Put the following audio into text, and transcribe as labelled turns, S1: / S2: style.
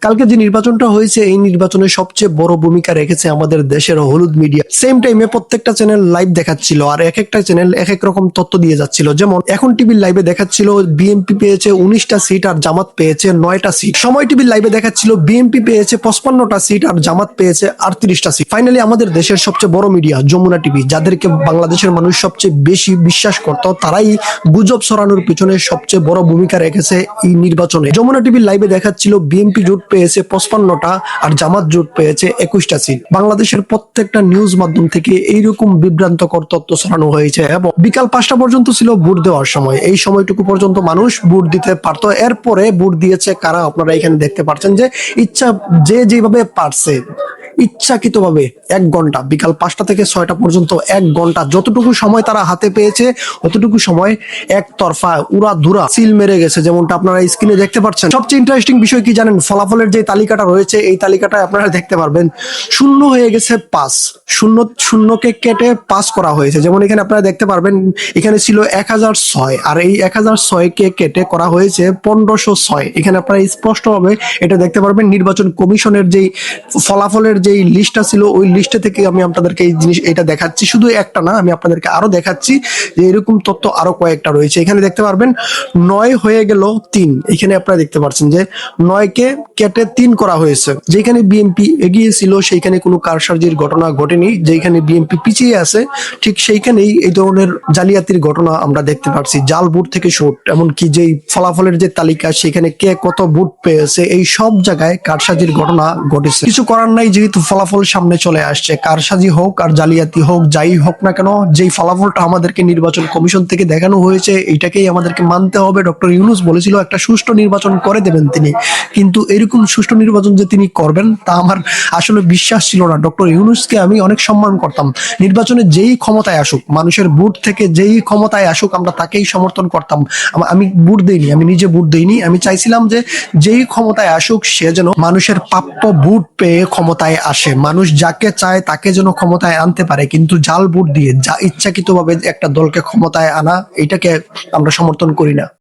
S1: কালকে যে নির্বাচনটা হয়েছে এই নির্বাচনে সবচেয়ে বড় ভূমিকা রেখেছে আমাদের দেশের হলুদ মিডিয়া। সেম টাইমে প্রত্যেকটা চ্যানেল লাইভ দেখাচ্ছিল আর এক একটা চ্যানেল এক এক রকম তথ্য দিয়ে যাচ্ছিল। যেমন এখন টিভির লাইভে দেখাচ্ছিল বিএনপি পেয়েছে 19টা সিট আর জামাত পেয়েছে 9টা সিট। সময় টিভির লাইভে দেখাচ্ছিল বিএনপি পেয়েছে 55টা সিট আর জামাত পেয়েছে 38টা সিট। ফাইনালি আমাদের দেশের সবচেয়ে বড় মিডিয়া যমুনা টিভি, যাদেরকে বাংলাদেশের মানুষ সবচেয়ে বেশি বিশ্বাস করত, তারাই গুজব ছড়ানোর পিছনে সবচেয়ে বড় ভূমিকা রেখেছে এই নির্বাচনে। যমুনা টিভির লাইভে দেখাচ্ছিল বিএনপি জোট পেয়েছে 55টা আর জামাত জোট পেয়েছে 21টা সিট। বাংলাদেশের প্রত্যেকটা নিউজ মাধ্যম থেকে এইরকম বিভ্রান্তকর তথ্য ছড়ানো হয়েছে এবং বিকাল 5টা পর্যন্ত ছিল ভোট দেওয়ার সময়। এই সময়টুকু পর্যন্ত মানুষ ভোট দিতে পারতো। এরপরে ভোট দিয়েছে কারা, আপনারা এখানে দেখতে পাচ্ছেন যে ইচ্ছা যে যেভাবে পারছে ইচ্ছাকৃতভাবে 1 ঘন্টা বিকাল 5টা থেকে 6টা পর্যন্ত 1 ঘন্টা যতটুকু সময় তারা হাতে পেয়েছে অতটুকু সময় একতরফা উড়াধুরা সিল মেরে গেছে, যেমনটা আপনারা স্ক্রিনে দেখতে পাচ্ছেন। সবচেয়ে ইন্টারেস্টিং বিষয় কি জানেন? ফলাফলের যে তালিকাটা রয়েছে এই তালিকাটায় আপনারা দেখতে পারবেন শূন্য হয়ে গেছে 5, শূন্যকে কেটে 5 করা হয়েছে। যেমন এখানে আপনারা দেখতে পারবেন এখানে ছিল 1006 আর এই 1006 কে কেটে করা হয়েছে 1506। এখানে আপনারা স্পষ্টভাবে এটা দেখতে পারবেন। নির্বাচন কমিশনের যেই ফলাফলের যে লিস্টটা ছিল ওই লিস্টে থেকে আমি আপনাদেরকে এই জিনিস এটা দেখাচ্ছি। শুধু একটা না, আমি আপনাদেরকে আরো দেখাচ্ছি যে এরকম তথ্য আরো কয়েকটা রয়েছে। এখানে দেখতে পারবেন 9 হয়ে গেল 3। এখানে আপনারা দেখতে পাচ্ছেন যে 9 কে কেটে 3 করা হয়েছে। যেখানে বিএনপি এগিয়ে ছিল সেইখানে কোনো কারসাজির ঘটনা ঘটেনি, যেখানে বিএনপি পিছিয়ে আছে ঠিক সেইখানেই এই ধরনের জালিয়াতির ঘটনা আমরা দেখতে পাচ্ছি। জাল ভোট থেকে শুট, এমনকি যেই ফলাফলের যে তালিকা সেখানে কে কত ভোট পেয়েছে এই সব জায়গায় কারসাজির ঘটনা ঘটেছে। কিছু করার নাই, যেহেতু ফলাফল সামনে চলে আসছে। কারসাজি হোক আর জালিয়াতি হোক, যাই হোক না কেন, যেই ফলাফলটা আমাদেরকে নির্বাচন কমিশন থেকে দেখানো হয়েছে এইটাকেই আমাদেরকে মানতে হবে। ডক্টর ইউনূস বলেছিল একটা সুষ্ঠু নির্বাচন করে দেবেন তিনি, কিন্তু এরকম সুষ্ঠু নির্বাচন যে তিনি করবেন তা আমার আসলে বিশ্বাস ছিল না। ডক্টর ইউনূসকে আমি অনেক সম্মান করতাম। নির্বাচনে যেই ক্ষমতায় আসুক, মানুষের ভোট থেকে যেই ক্ষমতায় আসুক, আমরা তাকেই সমর্থন করতাম। আমি ভোট দেইনি, আমি নিজে ভোট দেইনি। আমি চাইছিলাম যে যেই ক্ষমতায় আসুক সে যেন মানুষের প্রাপ্য ভোট পেয়ে ক্ষমতায় আসে, মানুষ যাকে চায় তাকে যেন ক্ষমতায় আনতে পারে। কিন্তু জাল ভোট দিয়ে যা ইচ্ছাকৃতভাবে একটা দলকে ক্ষমতায় আনা, এটাকে আমরা সমর্থন করি না।